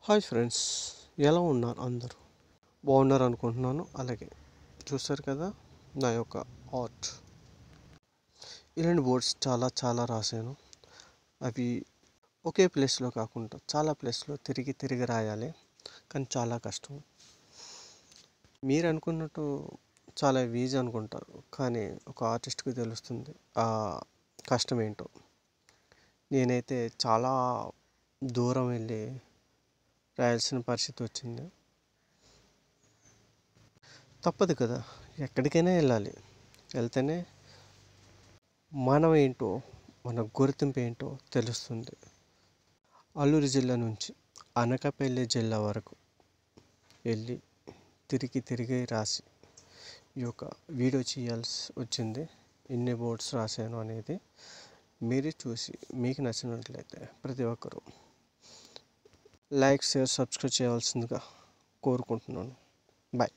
Hi friends, ఎలా ఉన్నారు అందరూ? బాగున్నారు అనుకుంటున్నాను. అలాగే చూస్తారు కదా నా యొక్క ఆర్ట్. ఇలాంటి బోర్డ్స్ చాలా చాలా రాశాను. అవి ఒకే ప్లేస్లో కాకుండా చాలా ప్లేస్లో తిరిగి తిరిగి రాయాలి, కానీ చాలా కష్టం. మీరు అనుకున్నట్టు చాలా ఈజీ అనుకుంటారు, కానీ ఒక ఆర్టిస్ట్కి తెలుస్తుంది ఆ కష్టం ఏంటో. నేనైతే చాలా దూరం వెళ్ళి రాయాల్సిన పరిస్థితి వచ్చింది. తప్పదు కదా, ఎక్కడికైనా వెళ్ళాలి. వెళ్తేనే మనం ఏంటో, మన గుర్తింపు ఏంటో తెలుస్తుంది. అల్లూరు జిల్లా నుంచి అనకాపల్లి జిల్లా వరకు వెళ్ళి తిరిగి తిరిగి రాసి ఈ యొక్క వీడియో చేయాల్సి వచ్చింది. ఎన్ని బోర్డ్స్ రాశాను అనేది మీరే చూసి మీకు నచ్చినట్లయితే ప్రతి ఒక్కరూ లైక్, షేర్, సబ్స్క్రైబ్ చేయవలసిందిగా కోరుకుంటున్నాను. బాయ్.